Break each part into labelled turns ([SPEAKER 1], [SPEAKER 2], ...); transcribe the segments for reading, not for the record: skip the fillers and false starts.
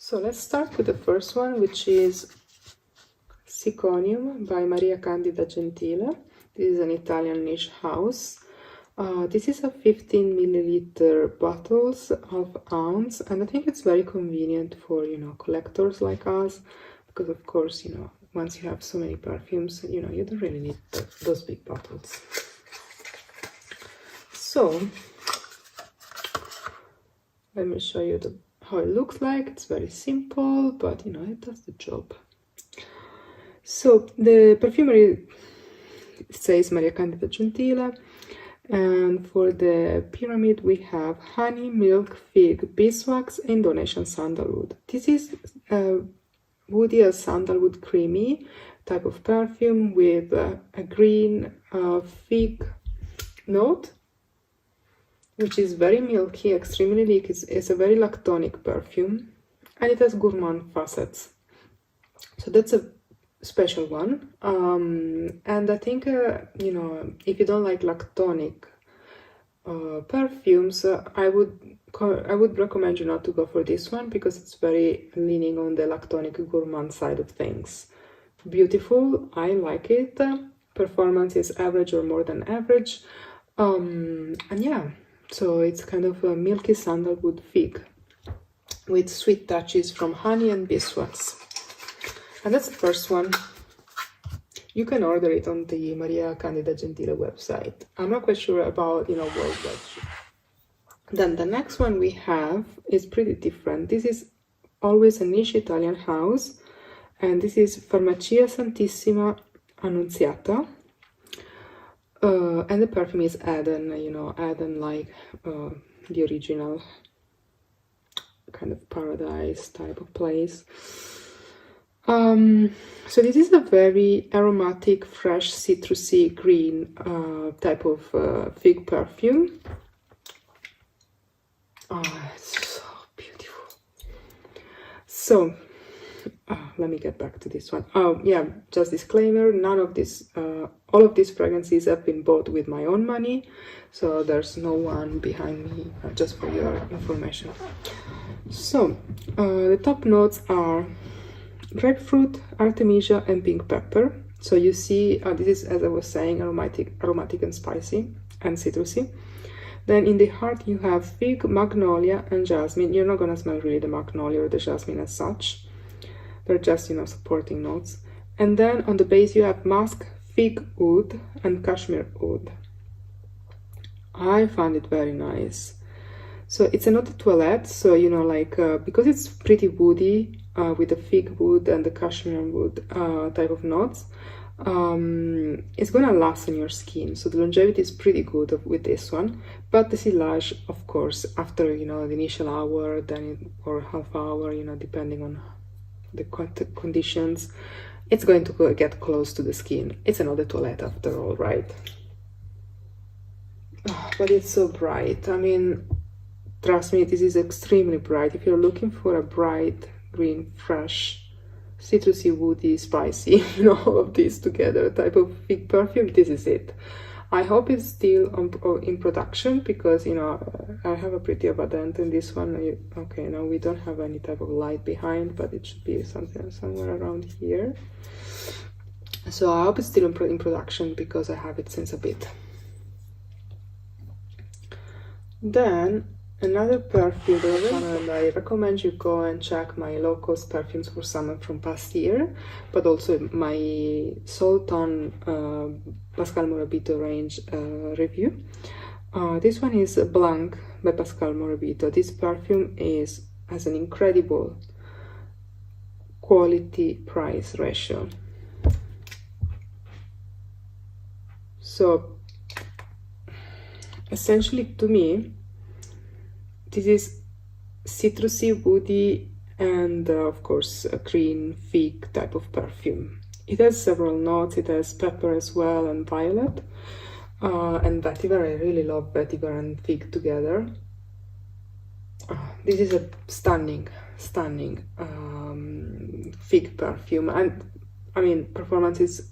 [SPEAKER 1] So let's start with the first one, which is Siconium by Maria Candida Gentile. This is an Italian niche house. This is a 15 milliliter bottles of ounce, and I think it's very convenient for, collectors like us, because of course, once you have so many perfumes, you don't really need those big bottles. So let me show you how it looks like. It's very simple, but it does the job. So the perfumery says Maria Candida Gentile, and for the pyramid we have honey, milk, fig, beeswax, Indonesian sandalwood. This is woody as sandalwood creamy type of perfume with a green fig note, which is very milky, extremely light. It's a very lactonic perfume, and it has gourmand facets. So that's a special one. And I think, if you don't like lactonic perfumes, I would recommend you not to go for this one, because it's very leaning on the lactonic gourmand side of things. Beautiful, I like it. Performance is average or more than average. And yeah, so it's kind of a milky sandalwood fig with sweet touches from honey and beeswax. And that's the first one. You can order it on the Maria Candida Gentile website. I'm not quite sure about, worldwide. Then the next one we have is pretty different. This is always a niche Italian house, and this is Farmacia Santissima Annunziata. And the perfume is Eden, Eden like the original kind of paradise type of place. So this is a very aromatic, fresh, citrusy, green type of fig perfume. Oh, it's so beautiful. So let me get back to this one. Oh yeah, just disclaimer, none of this, all of these fragrances have been bought with my own money, so there's no one behind me, just for your information. So the top notes are grapefruit, artemisia, and pink pepper. So you see, this is, as I was saying, aromatic and spicy and citrusy. Then in the heart you have fig, magnolia, and jasmine. You're not gonna smell really the magnolia or the jasmine as such. They're just, supporting notes. And then on the base you have musk, fig wood, and cashmere wood. I found it very nice. So it's an eau de toilette, so because it's pretty woody, with the fig wood and the cashmere wood type of notes, it's gonna last on your skin. So the longevity is pretty good with this one. But the sillage, of course, after the initial hour, then or half hour, depending on the conditions, it's going to get close to the skin. It's an eau de toilette after all, right? But it's so bright. I mean, trust me, this is extremely bright. If you're looking for a bright green, fresh, citrusy, woody, spicy, all of these together type of fig perfume, this is it. I hope it's still in production, because I have a pretty abundant in this one. Okay, now we don't have any type of light behind, but it should be somewhere around here. So I hope it's still in production, because I have it since a bit. Then another perfume, and I recommend you go and check my low-cost perfumes for summer from past year, but also my Sultan Pascal Morabito range review. This one is Blanc by Pascal Morabito. This perfume has an incredible quality-price ratio. So essentially, to me, this is citrusy, woody, and of course a green fig type of perfume. It has several notes. It has pepper as well, and violet, and vetiver. I really love vetiver and fig together. This is a stunning fig perfume, and I mean, performance is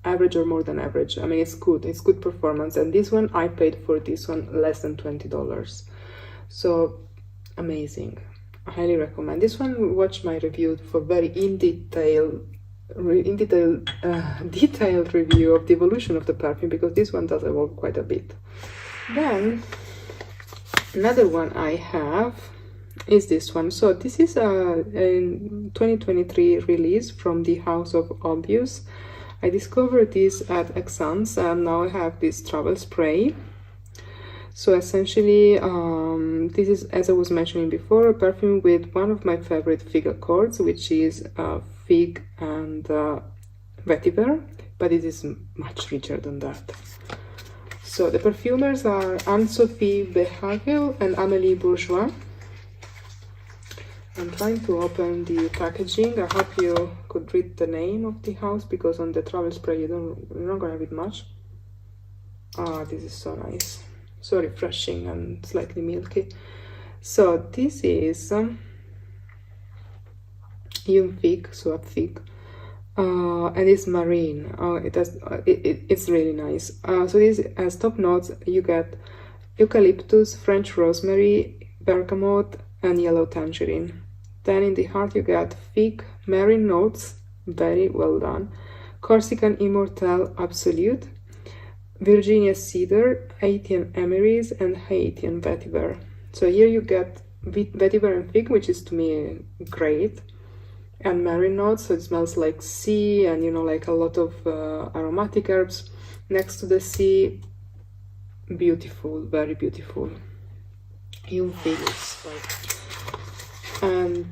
[SPEAKER 1] average or more than average. I mean, it's good performance. And this one, I paid for this one less than $20. So amazing. I highly recommend this one. Watch my review for very detailed review of the evolution of the perfume, because this one does evolve quite a bit. Then another one I have is this one. So this is a 2023 release from the House of Obvious. I discovered this at Exams, and now I have this travel spray. So essentially, this is, as I was mentioning before, a perfume with one of my favorite fig accords, which is fig and vetiver, but it is much richer than that. So the perfumers are Anne-Sophie Behagel and Amélie Bourgeois. I'm trying to open the packaging. I hope you could read the name of the house, because on the travel spray you're not gonna read much. Ah, this is so nice, so refreshing and slightly milky. So this is Yum Fig, so a fig, and it's marine. It's really nice. So this, as top notes, you get eucalyptus, French rosemary, bergamot, and yellow tangerine. Then in the heart you get fig, marine notes, very well done, Corsican Immortelle Absolute, Virginia Cedar, Haitian Emeries, and Haitian Vetiver. So here you get vetiver and fig, which is to me great, and marine notes, so it smells like sea, and you know, like a lot of aromatic herbs next to the sea. Beautiful, very beautiful. Yum Fig is like. And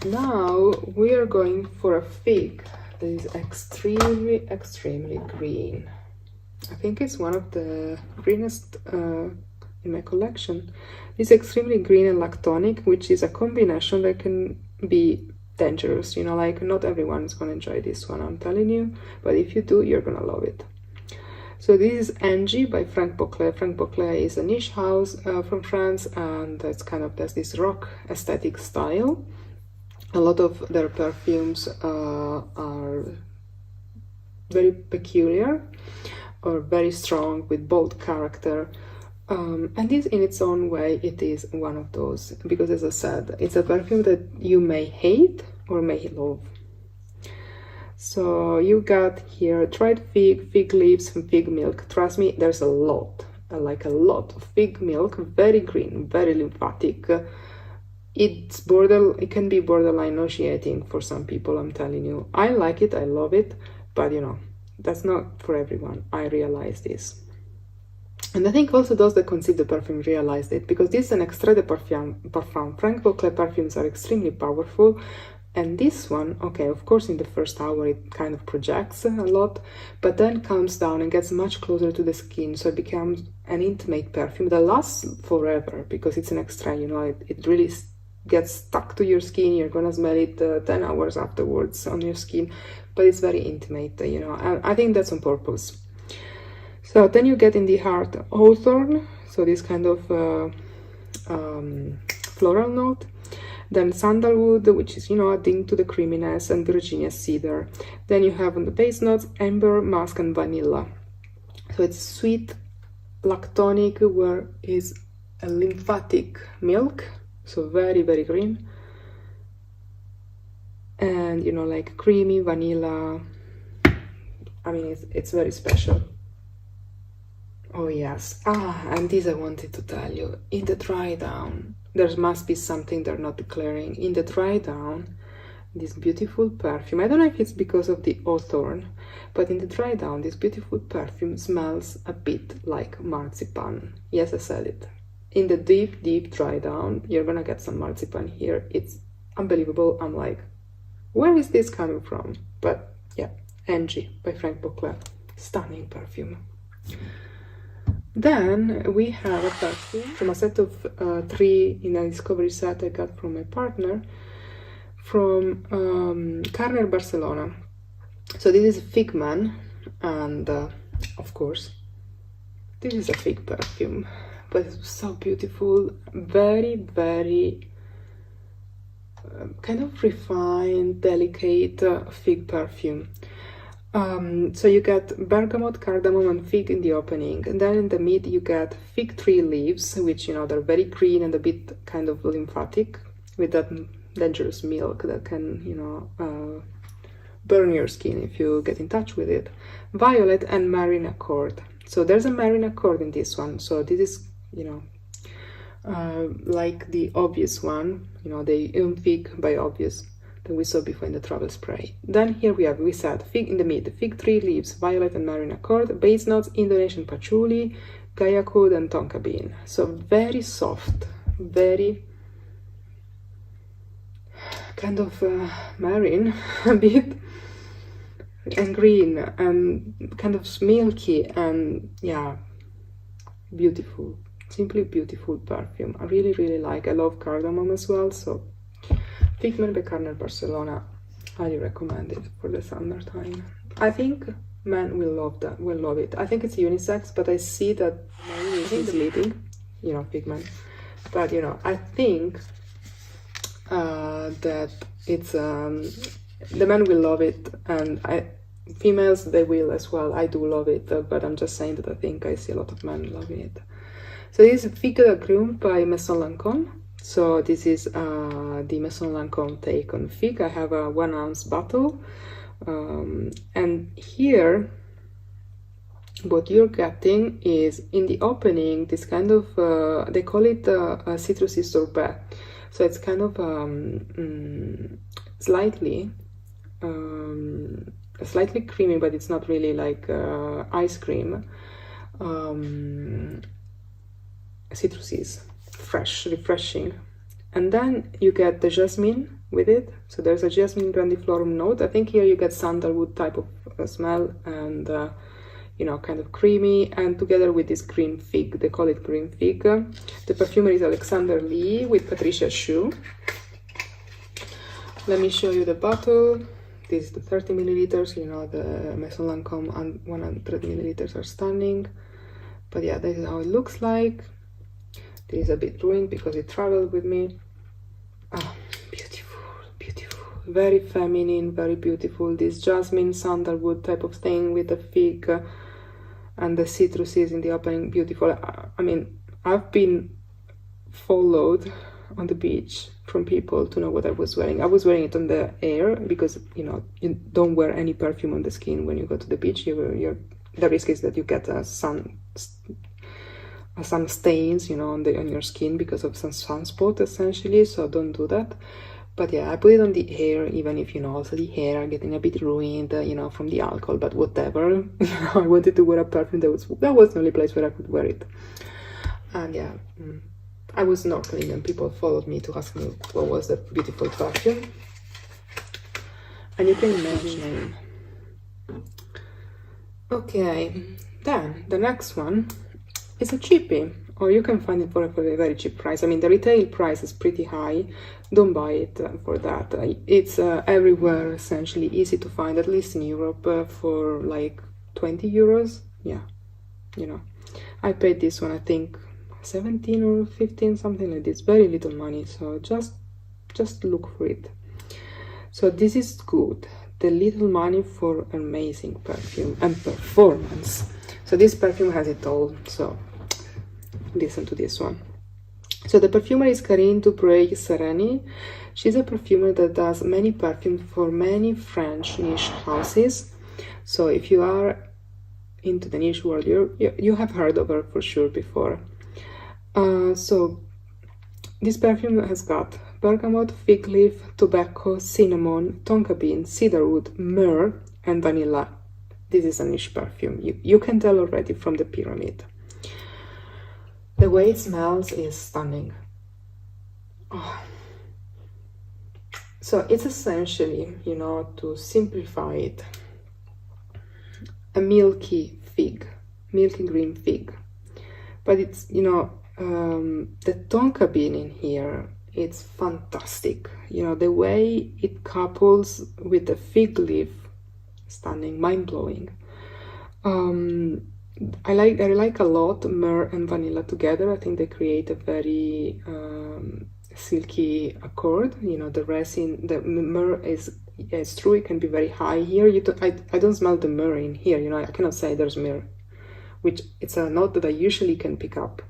[SPEAKER 1] now we are going for a fig that is extremely green. I think it's one of the greenest in my collection. It's extremely green and lactonic, which is a combination that can be dangerous. You know, like not everyone is gonna enjoy this one, I'm telling you, but if you do, you're gonna love it. So this is Angie by Frank Boclet. Frank Boclet is a niche house from France, and it's kind of, there's this rock aesthetic style. A lot of their perfumes are very peculiar or very strong with bold character. And this, in its own way, it is one of those, because as I said, it's a perfume that you may hate or may love. So you got here dried fig, fig leaves, and fig milk. Trust me, there's a lot, like a lot of fig milk, very green, very lymphatic. It can be borderline nauseating for some people, I'm telling you. I like it, I love it, but you know, that's not for everyone. I realize this. And I think also those that conceive the perfume realized it, because this is an extrait de parfum. Frank Boclet perfumes are extremely powerful. And this one, okay, of course, in the first hour it kind of projects a lot, but then calms down and gets much closer to the skin, so it becomes an intimate perfume that lasts forever, because it's an extra, you know, it really gets stuck to your skin. You're gonna smell it 10 hours afterwards on your skin, but it's very intimate, you know, and I think that's on purpose. So then you get in the heart hawthorn, so this kind of floral note. Then sandalwood, which is, you know, adding to the creaminess, and Virginia Cedar. Then you have on the base notes amber, musk, and vanilla. So it's sweet, lactonic, where is a lymphatic milk, so very green. And, you know, like creamy vanilla. I mean, it's very special. Oh yes. And this I wanted to tell you. In the dry down, there must be something they're not declaring. In the dry down, this beautiful perfume, I don't know if it's because of the hawthorn, but in the dry down, this beautiful perfume smells a bit like marzipan. Yes, I said it. In the deep dry down, you're gonna get some marzipan here. It's unbelievable. I'm like, where is this coming from? But yeah, Angie by Frank Boclet. Stunning perfume. Then we have a perfume from a set of 3 in a discovery set I got from my partner from Carner Barcelona. So this is Fig Man, and of course this is a fig perfume, but it's so beautiful, very kind of refined, delicate fig perfume. So you get bergamot, cardamom, and fig in the opening, and then in the mid you get fig tree leaves, which, you know, they're very green and a bit kind of lymphatic, with that dangerous milk that can, you know, burn your skin if you get in touch with it. Violet and Marine Accord. So there's a Marine Accord in this one. So this is, you know, like the obvious one, you know, the Fig by Obvious that we saw before in the travel spray. Then here we said Fig in the mid, Fig 3 leaves, Violet and Marine Accord, base notes, Indonesian Patchouli, Gayakud and Tonka bean. So very soft, very kind of marine a bit, and green and kind of milky, and yeah, beautiful, simply beautiful perfume. I really like. I love cardamom as well, so Figment by Carner Barcelona, highly recommend it for the summertime. I think men will love that, will love it. I think it's unisex, but I see that men is misleading, you know, Figment. But you know, I think that it's the men will love it, and females, they will as well. I do love it, but I'm just saying that I think I see a lot of men loving it. So this is Fig Agrumes by Maison Lancôme. So this is the Maison Lancôme take on Fig. I have a 1 ounce bottle, and here what you're getting is, in the opening, this kind of they call it a citrusy sorbet. So it's kind of slightly creamy, but it's not really like ice cream. Citruses, fresh, refreshing. And then you get the jasmine with it. So there's a jasmine grandiflorum note. I think here you get sandalwood type of smell, and you know, kind of creamy, and together with this green fig, they call it green fig. The perfumer is Alexander Lee with Patricia Shu. Let me show you the bottle. This is the 30 milliliters. You know, the Maison Lancôme and 100 milliliters are stunning. But yeah, this is how it looks like. This is a bit ruined because it traveled with me. Ah, beautiful, beautiful. Very feminine, very beautiful. This jasmine sandalwood type of thing with the fig and the citruses in the opening, beautiful. I mean, I've been followed on the beach from people to know what I was wearing. I was wearing it on the air because, you know, you don't wear any perfume on the skin when you go to the beach. The risk is that you get some stains, you know, on your skin because of some sunspot, essentially. So don't do that. But yeah, I put it on the hair, even if, you know, also the hair are getting a bit ruined, you know, from the alcohol, but whatever. You know, I wanted to wear a perfume that was the only place where I could wear it. And yeah, I was snorkeling and people followed me to ask me what was the beautiful perfume. And you can imagine. Okay, then the next one is a cheapie, or you can find it for a very cheap price. I mean, the retail price is pretty high. Don't buy it for that. It's everywhere, essentially, easy to find, at least in Europe, for like 20 euros. Yeah, you know, I paid this one, I think 17 or 15, something like this. Very little money, so just look for it. So this is good. The little money for amazing perfume and performance. So this perfume has it all, so listen to this one. So the perfumer is Karine Dubreuil-Sereni. She's a perfumer that does many perfumes for many French niche houses. So if you are into the niche world, you have heard of her for sure before. So this perfume has got bergamot, fig leaf, tobacco, cinnamon, tonka bean, cedarwood, myrrh, and vanilla. This is a niche perfume. You can tell already from the pyramid. The way it smells is stunning. Oh. So it's essentially, you know, to simplify it, a milky green fig. But it's, you know, the tonka bean in here, it's fantastic. You know, the way it couples with the fig leaf, stunning, mind-blowing. I like a lot myrrh and vanilla together. I think they create a very silky accord. You know, the resin, the myrrh is, yeah, it's true, it can be very high here. I don't smell the myrrh in here. You know, I cannot say there's myrrh, which it's a note that I usually can pick up.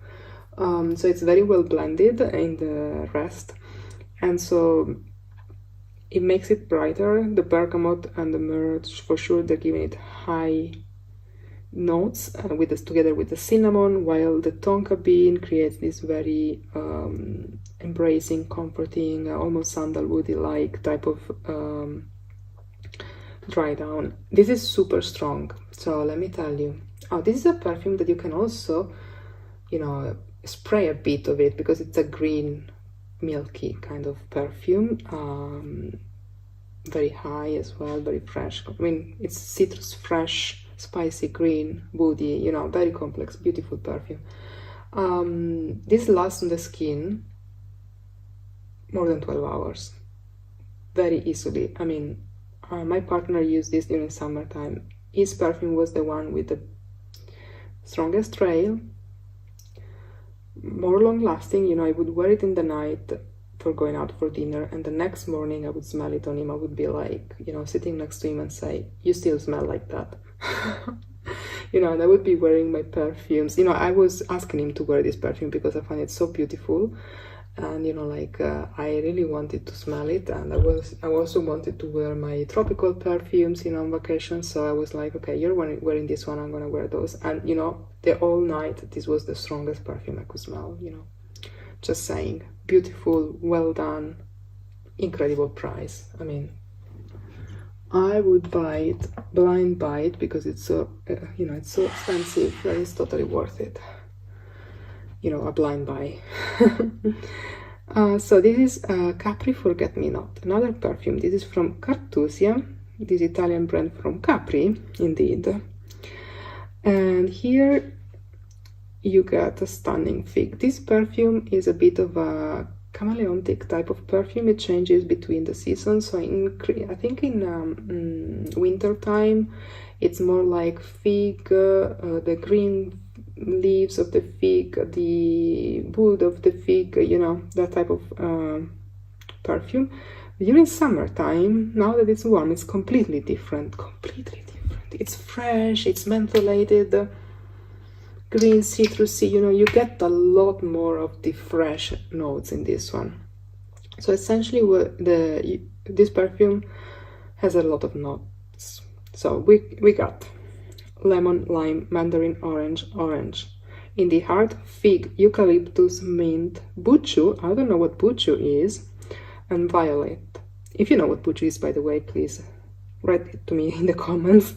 [SPEAKER 1] So it's very well blended in the rest. and so it makes it brighter. The bergamot and the myrrh, for sure, they're giving it high notes with this, together with the cinnamon, while the tonka bean creates this very embracing, comforting, almost sandalwoody like type of dry down. This is super strong, so let me tell you. Oh, this is a perfume that you can also, you know, spray a bit of it, because it's a green milky kind of perfume, very high as well, very fresh. I mean, it's citrus, fresh, spicy, green, woody, you know, very complex, beautiful perfume. This lasts on the skin more than 12 hours very easily. I mean, my partner used this during summertime. His perfume was the one with the strongest trail, more long lasting. You know, I would wear it in the night for going out for dinner, and the next morning I would smell it on him. I would be like, you know, sitting next to him and say, you still smell like that. You know, and I would be wearing my perfumes. You know, I was asking him to wear this perfume because I find it so beautiful, and you know, like I really wanted to smell it, and I also wanted to wear my tropical perfumes, you know, on vacation. So I was like, okay, you're wearing this one, I'm gonna wear those. And you know, the whole night this was the strongest perfume I could smell. You know, just saying, beautiful, well done, incredible price. I mean, I would buy it, blind buy it, because it's so you know, it's so expensive that it's totally worth it. You know, a blind buy. So this is Capri Forget Me Not, another perfume. This is from Cartusia, this Italian brand from Capri, indeed. And here you get a stunning fig. This perfume is a bit of a chameleontic type of perfume. It changes between the seasons. So I think in winter time, it's more like fig, the green leaves of the fig, the wood of the fig, you know, that type of perfume. During summertime, now that it's warm, it's completely different, It's fresh, it's mentholated, green, citrusy, you know, you get a lot more of the fresh notes in this one. So essentially this perfume has a lot of notes. So we got lemon, lime, mandarin, orange. In the heart, fig, eucalyptus, mint, buchu, I don't know what buchu is, and violet. If you know what buchu is, by the way, please write it to me in the comments.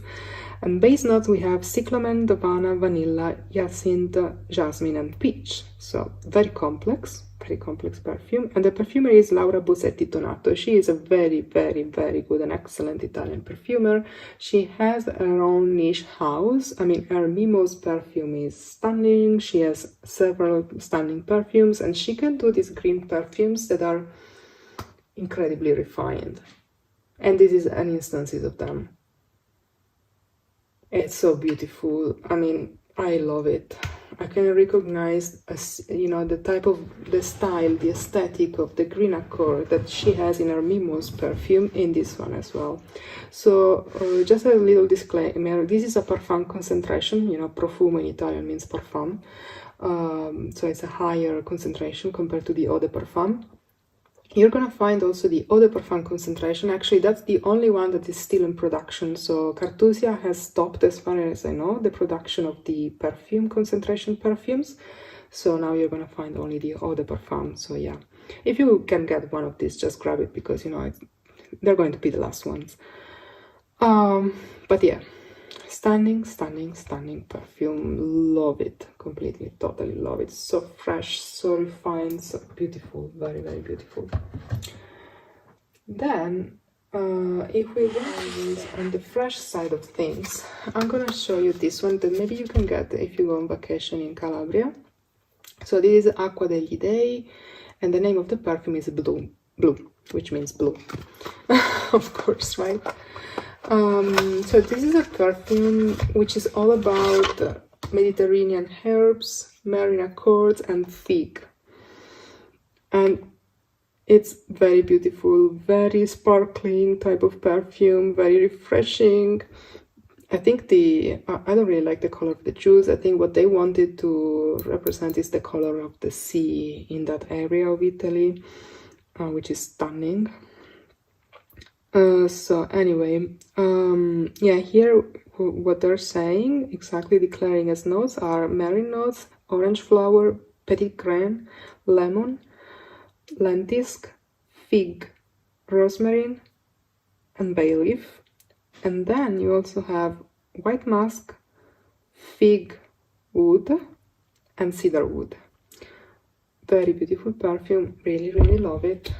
[SPEAKER 1] And base notes, we have cyclamen, davana, vanilla, hyacinthe, jasmine, and peach. So very complex perfume. And the perfumer is Laura Bossetti Donato. She is a very, very, very good and excellent Italian perfumer. She has her own niche house. I mean, her Mimo's perfume is stunning. She has several stunning perfumes, and she can do these green perfumes that are incredibly refined. And this is an instance of them. It's so beautiful. I mean, I love it. I can recognize, you know, the style, the aesthetic of the green accord that she has in her Mimo's perfume in this one as well. So just a little disclaimer, this is a parfum concentration. You know, profumo in Italian means parfum. So it's a higher concentration compared to the eau de parfum. You're gonna find also the eau de parfum concentration. Actually, that's the only one that is still in production. So Cartusia has stopped, as far as I know, the production of the perfume concentration perfumes. So now you're gonna find only the eau de parfum. So yeah, if you can get one of these, just grab it, because you know they're going to be the last ones. But yeah, stunning perfume. Love it completely, totally love it. So fresh, so refined, so beautiful, very, very beautiful. Then if we go on the fresh side of things, I'm gonna show you this one that maybe you can get if you go on vacation in Calabria. So this is Acqua degli Dei, and the name of the perfume is Blue, which means blue. Of course, right? So this is a perfume which is all about Mediterranean herbs, marine accords, and fig. And it's very beautiful, very sparkling type of perfume, very refreshing. I think I don't really like the color of the juice. I think what they wanted to represent is the color of the sea in that area of Italy. which is stunning. So anyway, yeah, here what they're saying, exactly declaring as notes, are marine notes, orange flower, petit grain, lemon, lentisk, fig, rosemary, and bay leaf. And then you also have white musk, fig wood, and cedar wood. Very beautiful perfume, really, really love it.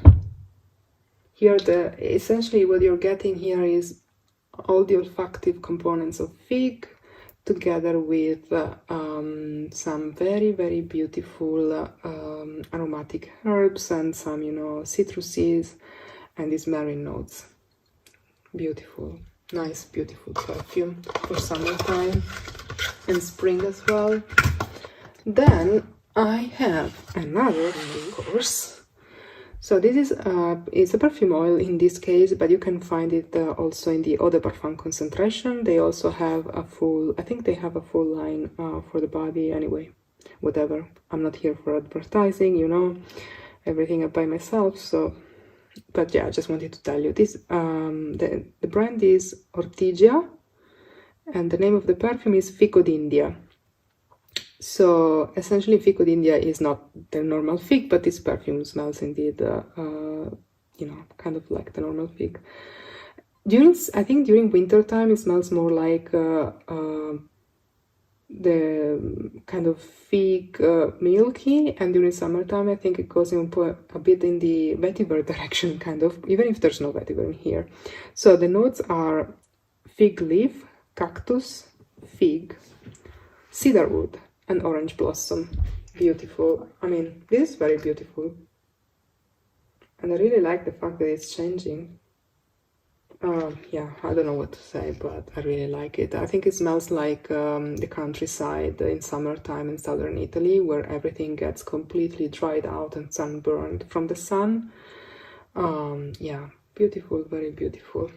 [SPEAKER 1] Here, essentially what you're getting here is all the olfactive components of fig together with some very, very beautiful aromatic herbs and some, you know, citruses and these marine notes. Beautiful, nice, beautiful perfume for summertime and spring as well. Then I have another, of course. So this is it's a perfume oil in this case, but you can find it also in the eau de parfum concentration. They also have a full, I think they have a full line for the body. Anyway, whatever. I'm not here for advertising, you know, everything up by myself. So, but yeah, I just wanted to tell you this. The brand is Ortigia, and the name of the perfume is Fico d'India. So essentially Fico d'India is not the normal fig, but this perfume smells indeed, you know, kind of like the normal fig. I think during winter time it smells more like the kind of fig milky, and during summertime I think it goes into a bit in the vetiver direction, kind of, even if there's no vetiver in here. So the notes are fig leaf, cactus, fig, cedar wood, and orange blossom. Beautiful. I mean, this is very beautiful. And I really like the fact that it's changing. Yeah, I don't know what to say, but I really like it. I think it smells like the countryside in summertime in southern Italy, where everything gets completely dried out and sunburned from the sun. Yeah, beautiful, very beautiful.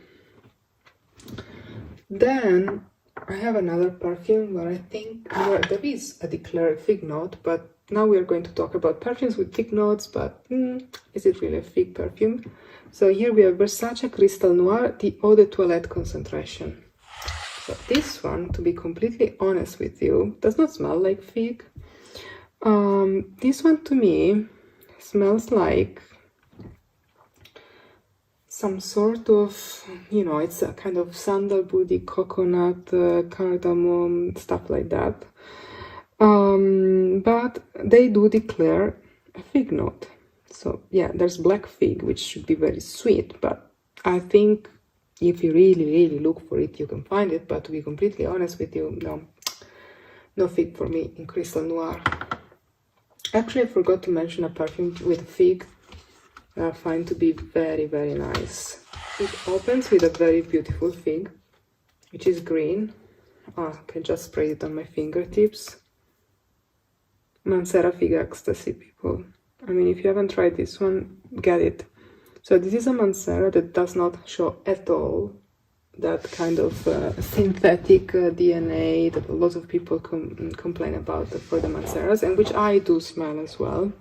[SPEAKER 1] Then I have another perfume where I think there is a declared fig note, but now we are going to talk about perfumes with fig notes, but is it really a fig perfume? So here we have Versace Crystal Noir, the Eau de Toilette concentration. So this one, to be completely honest with you, does not smell like fig. This one to me smells like some sort of, you know, it's a kind of sandalwoody, coconut, cardamom, stuff like that. But they do declare a fig note. So yeah, there's black fig, which should be very sweet, but I think if you really, really look for it, you can find it. But to be completely honest with you, no fig for me in Crystal Noir. Actually, I forgot to mention a perfume with fig I find to be very, very nice. It opens with a very beautiful fig, which is green. I can just spray it on my fingertips. Mancera Fig Ecstasy, people. I mean, if you haven't tried this one, get it. So this is a Mancera that does not show at all that kind of synthetic DNA that a lot of people complain about for the Manceras, and which I do smell as well.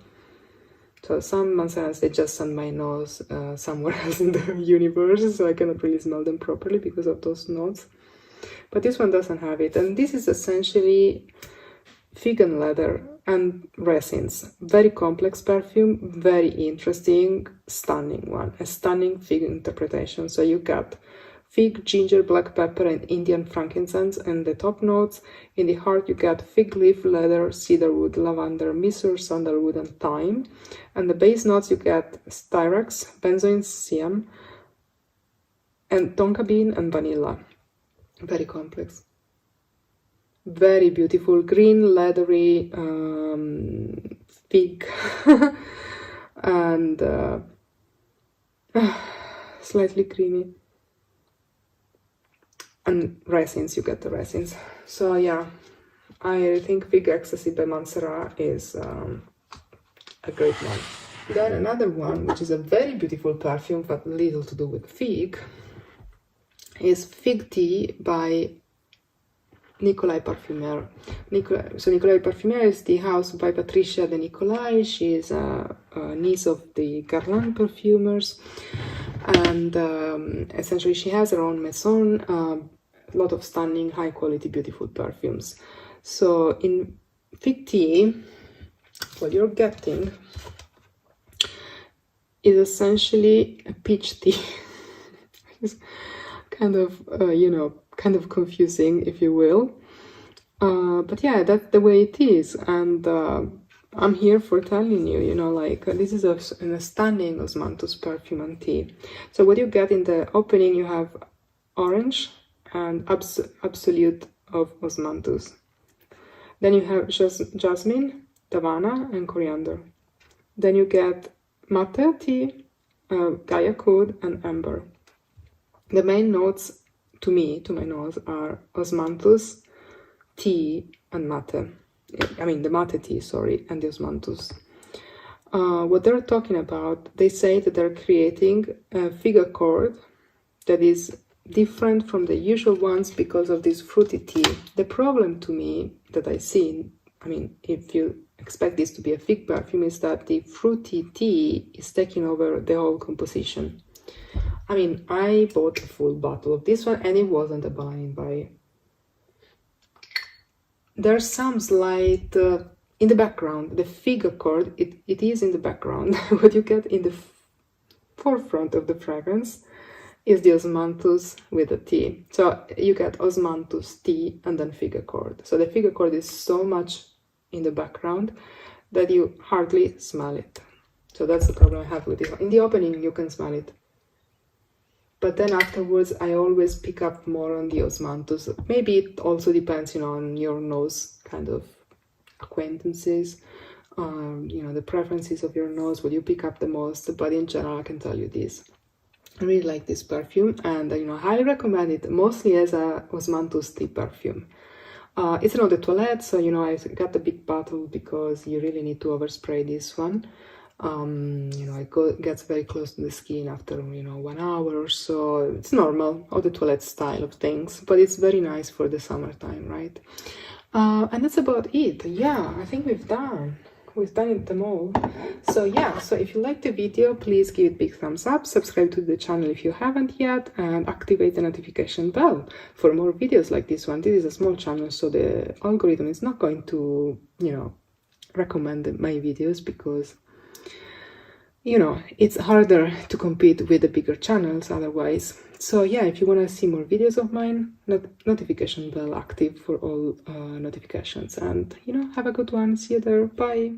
[SPEAKER 1] So some Manceras, they just send my nose somewhere else in the universe, so I cannot really smell them properly because of those notes. But this one doesn't have it, and this is essentially fig and leather and resins. Very complex perfume, very interesting, stunning one. A stunning fig interpretation. So you got fig, ginger, black pepper, and Indian frankincense, and the top notes. In the heart, you got fig leaf, leather, cedarwood, lavender, myrrh, sandalwood, and thyme. And the base notes, you get styrax, benzoin, siam, and tonka bean and vanilla. Very complex. Very beautiful, green, leathery fig, and slightly creamy. And resins, you get the resins. So yeah, I think Fig Ecstasy by Mancera is a great one. Then another one, which is a very beautiful perfume, but little to do with fig, is Fig Tea by Nicolai Parfumer. Nicolai Parfumer is the house by Patricia de Nicolai. She is a niece of the Guerlain perfumers, and essentially she has her own maison, a lot of stunning, high quality, beautiful perfumes. So in Fig Tea, what you're getting is essentially a peach tea. It's kind of, kind of confusing, if you will. But yeah, that's the way it is. And I'm here for telling you, like, this is a stunning osmanthus perfume and tea. So what you get in the opening, you have orange and absolute of osmanthus. Then you have jasmine, davana, and coriander. Then you get mate tea, guaiacol, and amber. The main notes, to my nose, are osmanthus, tea, and mate. I mean, the mate tea, sorry, and the osmanthus. What they're talking about, they say that they're creating a fig accord that is different from the usual ones because of this fruity tea. The problem to me that I see, I mean, if you expect this to be a fig perfume, is that the fruity tea is taking over the whole composition. I mean, I bought a full bottle of this one and it wasn't a blind buy. There's some slight in the background, the fig accord, it is in the background. What you get in the forefront of the fragrance is the osmanthus with the tea. So you get osmanthus, tea, and then fig accord. So the fig accord is so much in the background that you hardly smell it. So that's the problem I have with this one. In the opening you can smell it, but then afterwards I always pick up more on the osmanthus. Maybe it also depends, on your nose kind of acquaintances, the preferences of your nose, what you pick up the most. But in general, I can tell you this. I really like this perfume, and highly recommend it, mostly as a osmanthus tea perfume. It's an eau de toilette, so I got the big bottle because you really need to overspray this one. It gets very close to the skin after 1 hour or so. It's normal eau de toilette style of things, but it's very nice for the summertime, right? And that's about it. Yeah, I think we've done it them all. So yeah, so if you liked the video, please give it a big thumbs up, subscribe to the channel if you haven't yet, and activate the notification bell for more videos like this one. This is a small channel, so the algorithm is not going to recommend my videos because it's harder to compete with the bigger channels otherwise. So yeah, if you want to see more videos of mine, notification bell active for all notifications, and have a good one. See you there. Bye.